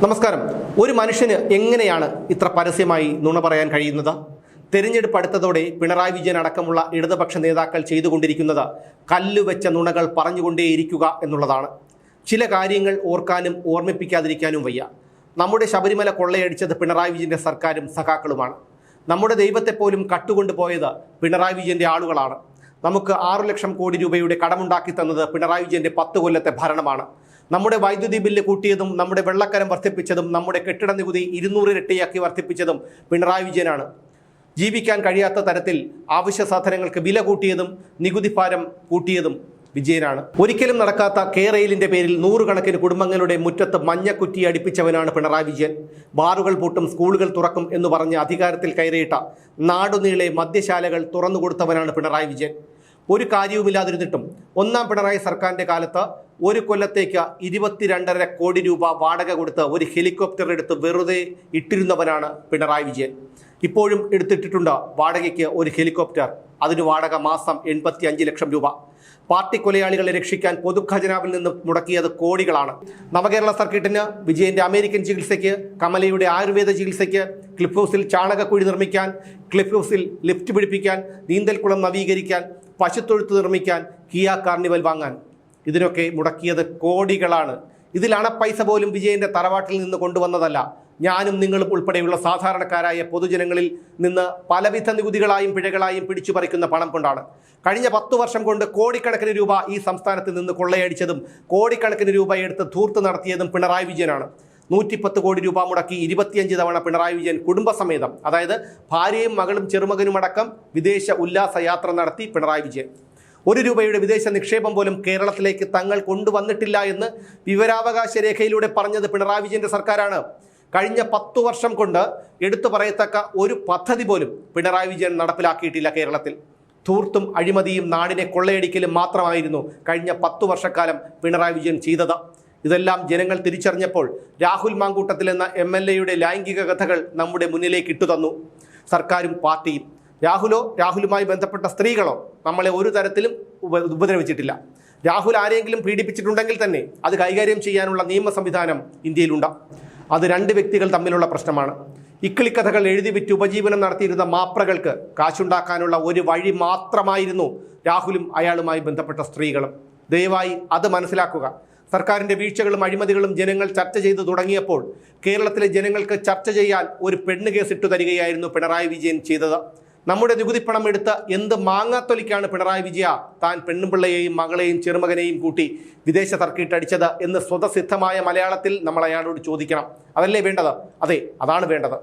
നമസ്കാരം. ഒരു മനുഷ്യന് എങ്ങനെയാണ് ഇത്ര പരസ്യമായി നുണ പറയാൻ കഴിയുന്നത്? തെരഞ്ഞെടുപ്പ് അടുത്തതോടെ പിണറായി വിജയൻ അടക്കമുള്ള ഇടതുപക്ഷ നേതാക്കൾ ചെയ്തുകൊണ്ടിരിക്കുന്നത് കല്ലുവെച്ച നുണകൾ പറഞ്ഞുകൊണ്ടേയിരിക്കുക എന്നുള്ളതാണ്. ചില കാര്യങ്ങൾ ഓർക്കാനും ഓർമ്മിപ്പിക്കാതിരിക്കാനും വയ്യ. നമ്മുടെ ശബരിമല കൊള്ളയടിച്ചത് പിണറായി വിജയൻ്റെ സർക്കാരും സഖാക്കളുമാണ്. നമ്മുടെ ദൈവത്തെപ്പോലും കട്ടുകൊണ്ടുപോയത് പിണറായി വിജയൻ്റെ ആളുകളാണ്. നമുക്ക് 6 ലക്ഷം കോടി രൂപയുടെ കടമുണ്ടാക്കി തന്നത് പിണറായി വിജയൻ്റെ 10 കൊല്ലത്തെ ഭരണമാണ്. നമ്മുടെ വൈദ്യുതി ബില്ല് കൂട്ടിയതും നമ്മുടെ വെള്ളക്കരം വർദ്ധിപ്പിച്ചതും നമ്മുടെ കെട്ടിട നികുതി 200 ഇരട്ടിയാക്കി വർദ്ധിപ്പിച്ചതും പിണറായി വിജയനാണ്. ജീവിക്കാൻ കഴിയാത്ത തരത്തിൽ ആവശ്യ സാധനങ്ങൾക്ക് വില കൂട്ടിയതും നികുതി ഭാരം കൂട്ടിയതും വിജയനാണ്. ഒരിക്കലും നടക്കാത്ത റെയിലിന്റെ പേരിൽ 100 കണക്കിന് കുടുംബങ്ങളുടെ മുറ്റത്ത് മഞ്ഞക്കുറ്റി അടിപ്പിച്ചവനാണ് പിണറായി വിജയൻ. ബാറുകൾ പൂട്ടും, സ്കൂളുകൾ തുറക്കും എന്ന് പറഞ്ഞ് അധികാരത്തിൽ കയറിയിട്ട നാടുനീളെ മദ്യശാലകൾ തുറന്നുകൊടുത്തവനാണ് പിണറായി വിജയൻ. ഒരു കാര്യവുമില്ലാതിരുന്നിട്ടും ഒന്നാം പിണറായി സർക്കാരിൻ്റെ കാലത്ത് ഒരു കൊല്ലത്തേക്ക് 22.5 കോടി രൂപ വാടക കൊടുത്ത് ഒരു ഹെലികോപ്റ്റർ എടുത്ത് വെറുതെ ഇട്ടിരുന്നവനാണ് പിണറായി വിജയൻ. ഇപ്പോഴും എടുത്തിട്ടിട്ടുണ്ട് വാടകയ്ക്ക് ഒരു ഹെലികോപ്റ്റർ. അതിന് വാടക മാസം 85 ലക്ഷം രൂപ. പാർട്ടി കൊലയാളികളെ രക്ഷിക്കാൻ പൊതുഖജനാവിൽ നിന്ന് മുടക്കിയത് കോടികളാണ്. നവകേരള സർക്കിട്ടിന്, വിജയന്റെ അമേരിക്കൻ ചികിത്സയ്ക്ക്, കമലയുടെ ആയുർവേദ ചികിത്സയ്ക്ക്, ക്ലിഫ് ഹൗസിൽ ചാണകക്കുഴി നിർമ്മിക്കാൻ, ക്ലിഫ് ഹൗസിൽ ലിഫ്റ്റ് പിടിപ്പിക്കാൻ, നീന്തൽക്കുളം നവീകരിക്കാൻ, പശുത്തൊഴുത്ത് നിർമ്മിക്കാൻ, കിയ കാർണിവൽ വാങ്ങാൻ, ഇതിനൊക്കെ മുടക്കിയത് കോടികളാണ്. ഇതിൽ അണപ്പൈസ പോലും വിജയന്റെ തറവാട്ടിൽ നിന്ന് കൊണ്ടുവന്നതല്ല. ഞാനും നിങ്ങളും ഉൾപ്പെടെയുള്ള സാധാരണക്കാരായ പൊതുജനങ്ങളിൽ നിന്ന് പലവിധ നികുതികളായും പിഴകളായും പിടിച്ചു പറിക്കുന്ന പണം കൊണ്ടാണ്. കഴിഞ്ഞ 10 വർഷം കൊണ്ട് കോടിക്കണക്കിന് രൂപ ഈ സംസ്ഥാനത്ത് നിന്ന് കൊള്ളയടിച്ചതും കോടിക്കണക്കിന് രൂപ എടുത്ത് ധൂർത്ത് നടത്തിയതും പിണറായി വിജയനാണ്. 110 കോടി രൂപ മുടക്കി 25 തവണ പിണറായി വിജയൻ കുടുംബസമേതം, അതായത് ഭാര്യയും മകളും ചെറുമകനുമടക്കം വിദേശ ഉല്ലാസ യാത്ര നടത്തി പിണറായി വിജയൻ. 1 രൂപയുടെ വിദേശ നിക്ഷേപം പോലും കേരളത്തിലേക്ക് തങ്ങൾ കൊണ്ടുവന്നിട്ടില്ല എന്ന് വിവരാവകാശ രേഖയിലൂടെ പറഞ്ഞത് പിണറായി വിജയന്റെ സർക്കാരാണ്. കഴിഞ്ഞ 10 വർഷം കൊണ്ട് എടുത്തു പറയത്തക്ക ഒരു പദ്ധതി പോലും പിണറായി വിജയൻ നടപ്പിലാക്കിയിട്ടില്ല കേരളത്തിൽ. ധൂർത്തും അഴിമതിയും നാടിനെ കൊള്ളയടിക്കലും മാത്രമായിരുന്നു കഴിഞ്ഞ 10 വർഷക്കാലം പിണറായി വിജയൻ ചെയ്തത്. ഇതെല്ലാം ജനങ്ങൾ തിരിച്ചറിഞ്ഞപ്പോൾ രാഹുൽ മാങ്കൂട്ടത്തിൽ എന്ന MLA-യുടെ ലൈംഗിക കഥകൾ നമ്മുടെ മുന്നിലേക്ക് ഇട്ടുതന്നു. സർക്കാരും പാർട്ടിയും, രാഹുലോ രാഹുലുമായി ബന്ധപ്പെട്ട സ്ത്രീകളോ നമ്മളെ ഒരു തരത്തിലും ഉപദ്രവിച്ചിട്ടില്ല. രാഹുൽ ആരെങ്കിലും പീഡിപ്പിച്ചിട്ടുണ്ടെങ്കിൽ തന്നെ അത് കൈകാര്യം ചെയ്യാനുള്ള നിയമ സംവിധാനം ഇന്ത്യയിലുണ്ട്. അത് 2 വ്യക്തികൾ തമ്മിലുള്ള പ്രശ്നമാണ്. ഇക്കിളിക്കഥകൾ എഴുതി വിറ്റ് ഉപജീവനം നടത്തിയിരുന്ന മാപ്രകൾക്ക് കാശുണ്ടാക്കാനുള്ള ഒരു വഴി മാത്രമായിരുന്നു രാഹുലും അയാളുമായി ബന്ധപ്പെട്ട സ്ത്രീകളും. ദയവായി അത് മനസ്സിലാക്കുക. സർക്കാരിൻ്റെ വീഴ്ചകളും അഴിമതികളും ജനങ്ങൾ ചർച്ച ചെയ്തു തുടങ്ങിയപ്പോൾ കേരളത്തിലെ ജനങ്ങൾക്ക് ചർച്ച ചെയ്യാൻ ഒരു പെണ്ണ് കേസ് ഇട്ടു തരികയായിരുന്നു പിണറായി വിജയൻ ചെയ്തത്. നമ്മുടെ നികുതിപ്പണം എടുത്ത് എന്ത് മാങ്ങാത്തൊലിക്കാണ് പിണറായി വിജയ താൻ പെണ്ണുപിള്ളയെയും മകളെയും ചെറുമകനെയും കൂട്ടി വിദേശ സർക്കിട്ടടിച്ചത് എന്ന് സ്വതസിദ്ധമായ മലയാളത്തിൽ നമ്മൾ അയാളോട് ചോദിക്കണം. അതല്ലേ വേണ്ടത്? അതെ, അതാണ് വേണ്ടത്.